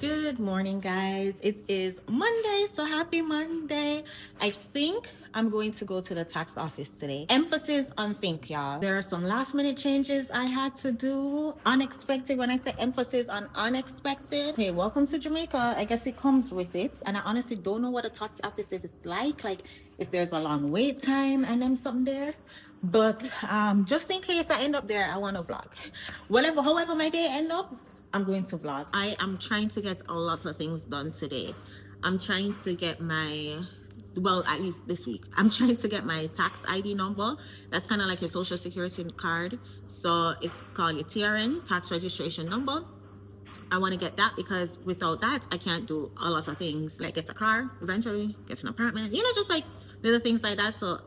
Good morning, guys. It is Monday, so happy Monday. I think I'm going to go to the tax office today. Emphasis on think, y'all. There are some last minute changes I had to do. Unexpected. When I say emphasis on unexpected, hey, welcome to Jamaica. I guess it comes with it. And I honestly don't know what a tax office is like if there's a long wait time and I'm something there. But just in case I end up there, I want to vlog. However my day end up, I'm going to vlog. I am trying to get a lot of things done today. I'm trying to get at least this week, I'm trying to get my tax ID number. That's kind of like your social security card. So it's called your TRN, tax registration number. I want to get that because without that, I can't do a lot of things like get a car, eventually get an apartment, just like little things like that. So,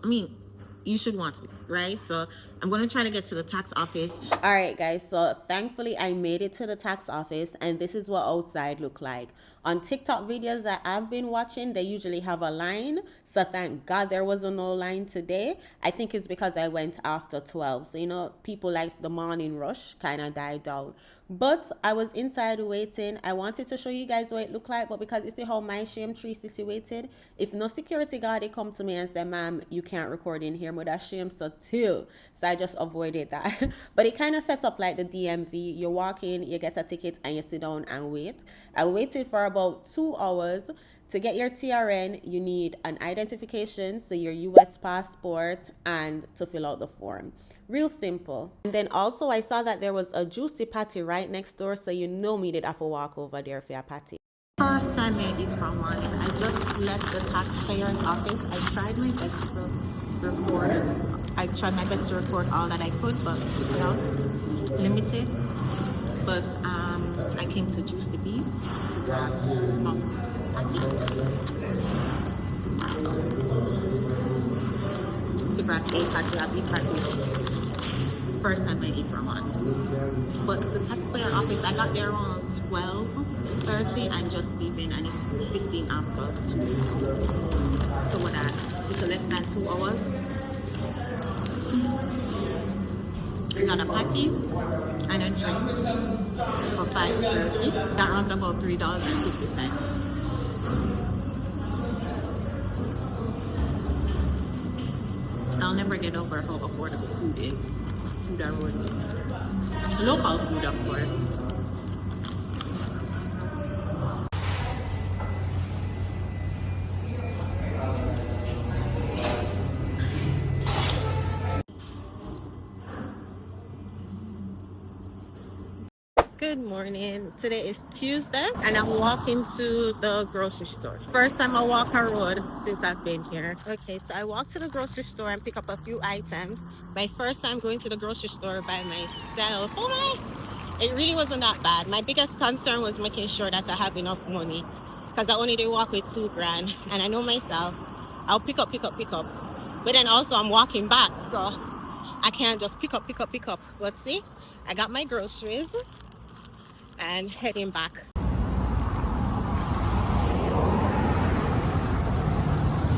you should want it, right? So I'm going to try to get to the tax office. All right, guys. So thankfully I made it to the tax office and this is what outside look like. On TikTok videos that I've been watching, they usually have a line. So thank God there was no line today. I think it's because I went after 12. So, people like the morning rush kind of died down. But I was inside waiting. I wanted to show you guys what it looked like, but because you see how my shame tree situated, if no security guard they come to me and say, ma'am, you can't record in here, but that shame so till. So I just avoided that. But it kind of sets up like the DMV. You walk in, you get a ticket, and you sit down and wait. I waited for about 2 hours. To get your TRN, you need an identification, so your US passport, and to fill out the form. Real simple. And then also I saw that there was a juicy patty right next door, so me did have to walk over there for a patty. First time I eat from one. I just left the taxpayer's office. I tried my best to record all that I could, but limited. But I came to juice the beef to grab some patty. To grab a beef patty. First time I eat from one. But the taxpayer office, I got there around 12:30 and just leaving, and it's 15 after 2. So what it's less than 2 hours. I got a patty and a drink for $5.30. That runs about $3.50. I'll never get over how affordable food is. Food around local food, of course. Good morning. Today is Tuesday and I'm walking to the grocery store. First time I walk a road since I've been here. Okay, so I walked to the grocery store and pick up a few items. My first time going to the grocery store by myself. Oh my, it really wasn't that bad. My biggest concern was making sure that I have enough money because I only did walk with $2,000 and I know myself, I'll pick up. But then also I'm walking back, so I can't just pick up. But see, I got my groceries and heading back.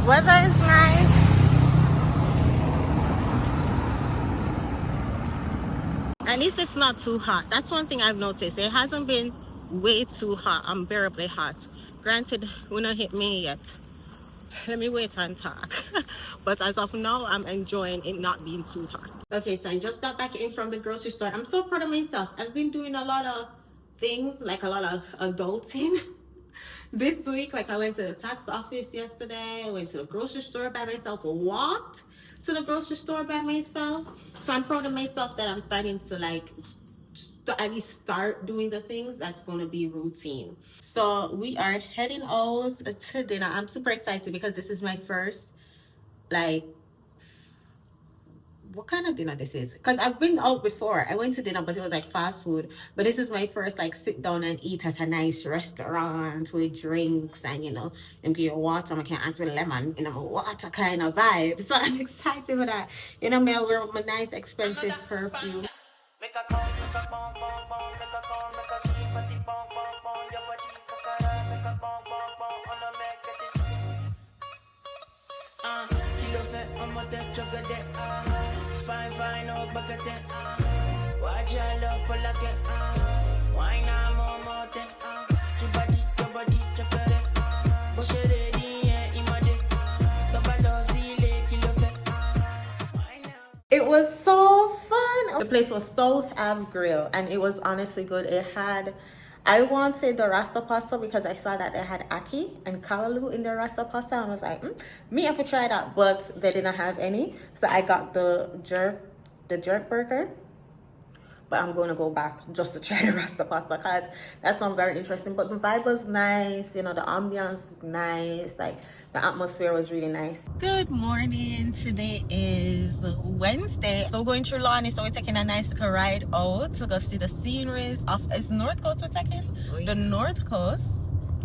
Weather is nice. At least it's not too hot. That's one thing I've noticed. It hasn't been way too hot, unbearably hot. Granted, we not hit me yet. Let me wait and talk. But as of now, I'm enjoying it not being too hot. Okay, so I just got back in from the grocery store. I'm so proud of myself. I've been doing a lot of things, like a lot of adulting this week. Like I went to the tax office yesterday, I went to the grocery store by myself, walked to the grocery store by myself. So I'm proud of myself that I'm starting to at least start doing the things that's going to be routine. So we are heading out to dinner. I'm super excited because this is my first what kind of dinner this is, because I've been out before. I went to dinner but it was like fast food, but this is my first sit down and eat at a nice restaurant with drinks and and give you water. I can't answer lemon water kind of vibe. So I'm excited for that. Me I wear my nice expensive perfume. Fine, no bucket, watch your love for like it, why not more, It was so fun. The place was South Ave Grill, and it was honestly good. It had, I wanted the Rasta pasta because I saw that they had Aki and Callaloo in the Rasta pasta. And I was like, me have to try that, but they didn't have any. So I got the jerk burger. But I'm going to go back just to try the Rasta pasta because that sounds very interesting. But the vibe was nice, you know, the ambiance nice, like the atmosphere was really nice. Good morning. Today is Wednesday. So we're going through Lani, so we're taking a nice ride out to go see the sceneries of, is North Coast we're taking? The North Coast,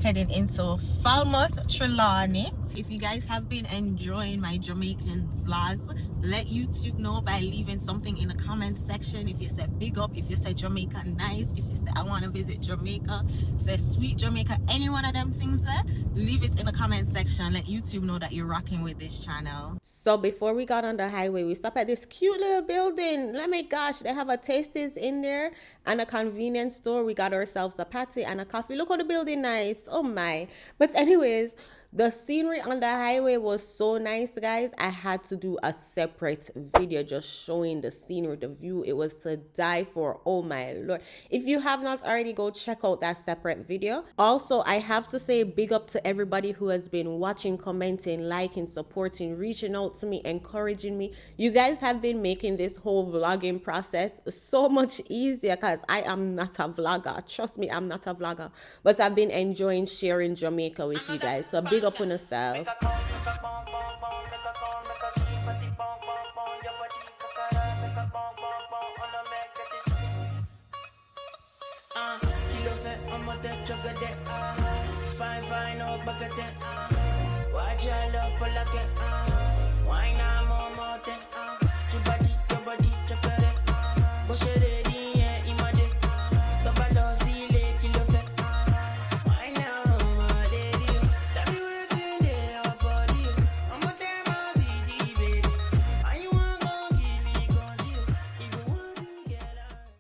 heading into Falmouth, Trelawney. If you guys have been enjoying my Jamaican vlogs, let YouTube know by leaving something in the comment section. If you said big up, if you said Jamaica nice, if you said I want to visit Jamaica, say sweet Jamaica, any one of them things there, leave it in the comment section. Let YouTube know that you're rocking with this channel. So before we got on the highway, we stopped at this cute little building. Let me gosh, they have a Tasties in there and a convenience store. We got ourselves a patty and a coffee. Look how the building nice. Oh my. But anyways, the scenery on the highway was so nice, guys. I had to do a separate video just showing the scenery, the view. It was to die for. Oh my lord. If you have not already, go check out that separate video. Also, I have to say big up to everybody who has been watching, commenting, liking, supporting, reaching out to me, encouraging me. You guys have been making this whole vlogging process so much easier because I am not a vlogger. Trust me, I'm not a vlogger. But I've been enjoying sharing Jamaica with you guys. So big up on yourself.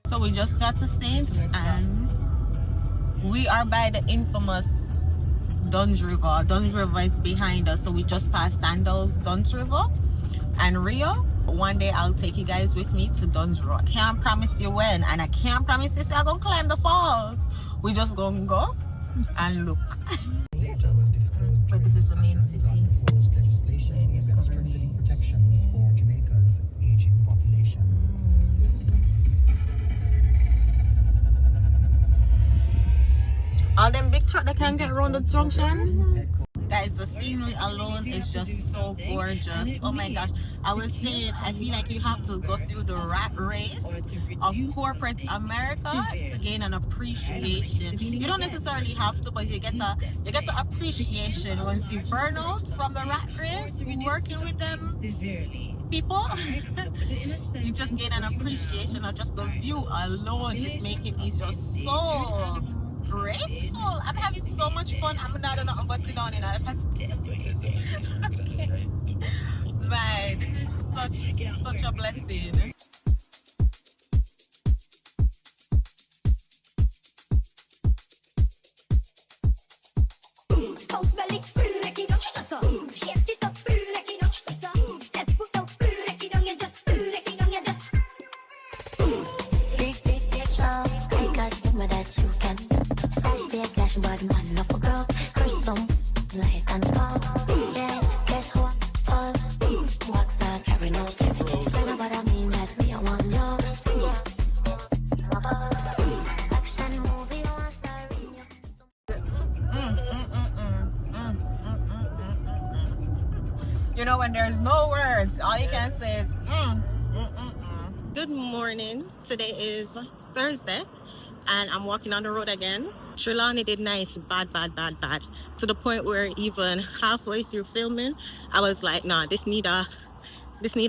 So we just got to Saint and we are by the infamous Duns River. Duns River is behind us, so we just passed Sandals, Duns River and Rio. One day I'll take you guys with me to Duns River. I can't promise you when, and I can't promise you I'm gonna climb the falls. We just gonna go and look. But this is the main city. Legislation is strengthening protections for Jamaica's aging population. All them big truck that can get around the junction. Guys, the scenery alone is just so gorgeous. Oh my gosh. I was saying, I feel like you have to go through the rat race of corporate America to gain an appreciation. You don't necessarily have to, but you get a appreciation once you burn out from the rat race, working with them people. You just gain an appreciation of just the view alone. It's making me just so grateful. I'm having so much fun. I'm not gonna sit down in a okay. Man, this is such a blessing. You know, when there's no words, all you can say is Good morning. Today is Thursday and I'm walking on the road again. Trelawney did nice, bad. To the point where even halfway through filming, I was like, nah, this need a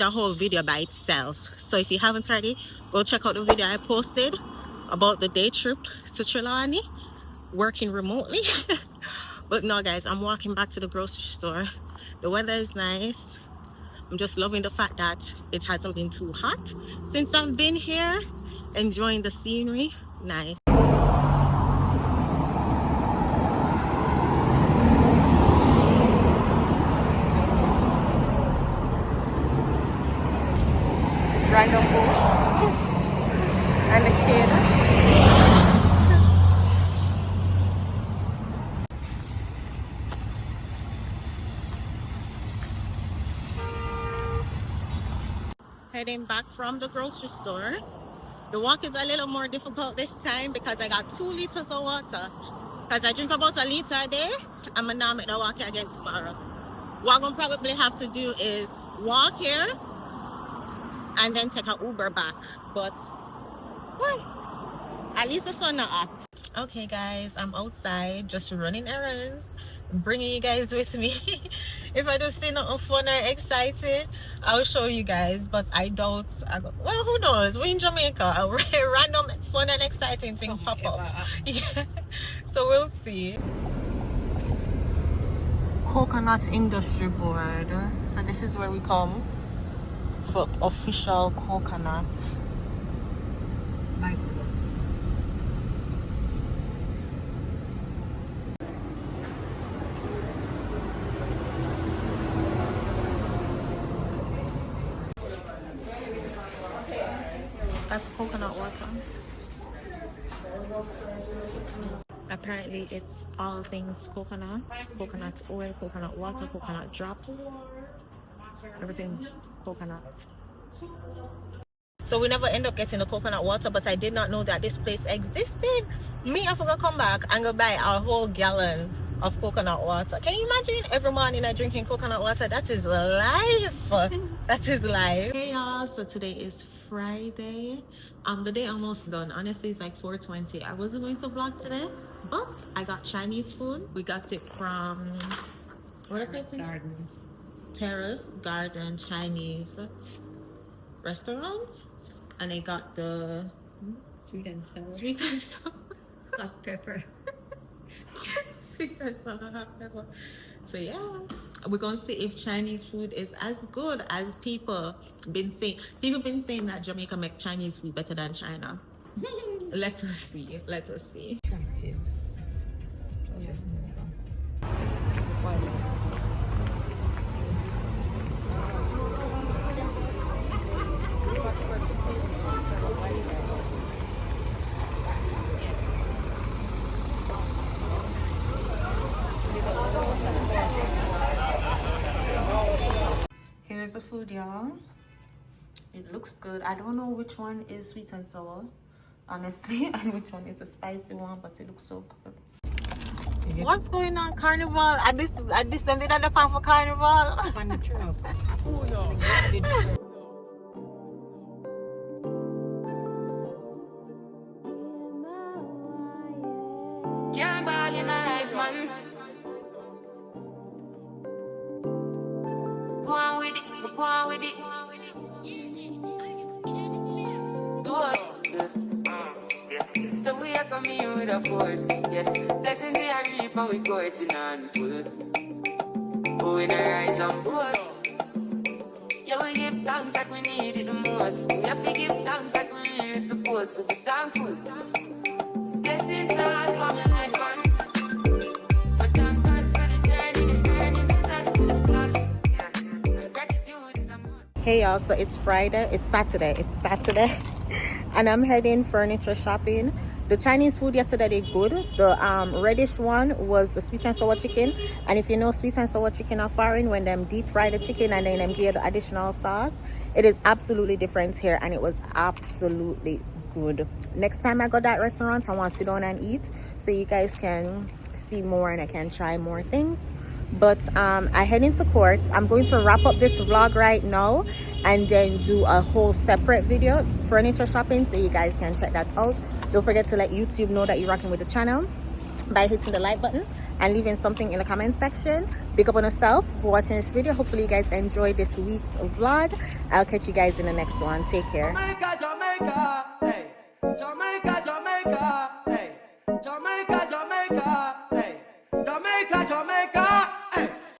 whole video by itself. So if you haven't already, go check out the video I posted about the day trip to Trelawney, working remotely. But no guys, I'm walking back to the grocery store. The weather is nice. I'm just loving the fact that it hasn't been too hot since I've been here. Enjoying the scenery. Nice. 5 heading back from the grocery store. The walk is a little more difficult this time because I got 2 liters of water. Because I drink about a liter a day, I'm gonna not make the walk again tomorrow. What I'm gonna probably have to do is walk here and then take an Uber back. But well, at least the sun not hot. Okay guys, I'm outside just running errands, bringing you guys with me. If I just see nothing fun or excited, I'll show you guys, but I doubt well, who knows, we're in Jamaica, a random fun and exciting thing pop up. Yeah, so we'll see. Coconut Industry Board, so this is where we come for official coconut. That's coconut water. Apparently it's all things coconut, coconut oil, coconut water, coconut drops, everything coconut. So we never end up getting the coconut water, but I did not know that this place existed. Me, I forgot to come back and go buy a whole gallon of coconut water. Can you imagine every morning I drinking coconut water? That is life. That is life. Hey y'all, so today is Friday. The day almost done. Honestly, it's like 4:20. I wasn't going to vlog today, but I got Chinese food. We got it from Terrace Garden Chinese restaurant, and I got the sweet and sour hot pepper. Sweet and sour hot pepper. So yeah, we're gonna see if Chinese food is as good as people been saying. People been saying that Jamaica make Chinese food better than China. Let us see. Let us see. Attractive. Yeah. Here's the food, y'all. It looks good. I don't know which one is sweet and sour, honestly, and which one is a spicy one, but it looks so good. What's going on, Carnival? At this them did the pan for Carnival. Oh no. Can't ball in a life, man. Go on with it, go on with it. Do us. So we are coming here with a force. Yeah. Blessing the reap and we coursing on full. Oh, we the rise and boast. Yeah, we give thanks like we need it the most. We have to give thanks like we really supposed to be thankful. Blessings all for my life, man. But thank God for the journey, the earnings, that's to the plus. Yeah. Gratitude is a must. Hey y'all, so it's Friday, it's Saturday, and I'm heading furniture shopping. The Chinese food yesterday did good. The reddish one was the sweet and sour chicken, and if you know sweet and sour chicken are foreign, when them deep fry the chicken and then them give the additional sauce, it is absolutely different here, and it was absolutely good. Next time I go to that restaurant, I want to sit down and eat so you guys can see more and I can try more things. But I head into Courts. I'm going to wrap up this vlog right now and then do a whole separate video, furniture shopping, so you guys can check that out. Don't forget to let YouTube know that you're rocking with the channel by hitting the like button and leaving something in the comment section. Big up on yourself for watching this video. Hopefully you guys enjoyed this week's vlog. I'll catch you guys in the next one. Take care. Jamaica, Jamaica.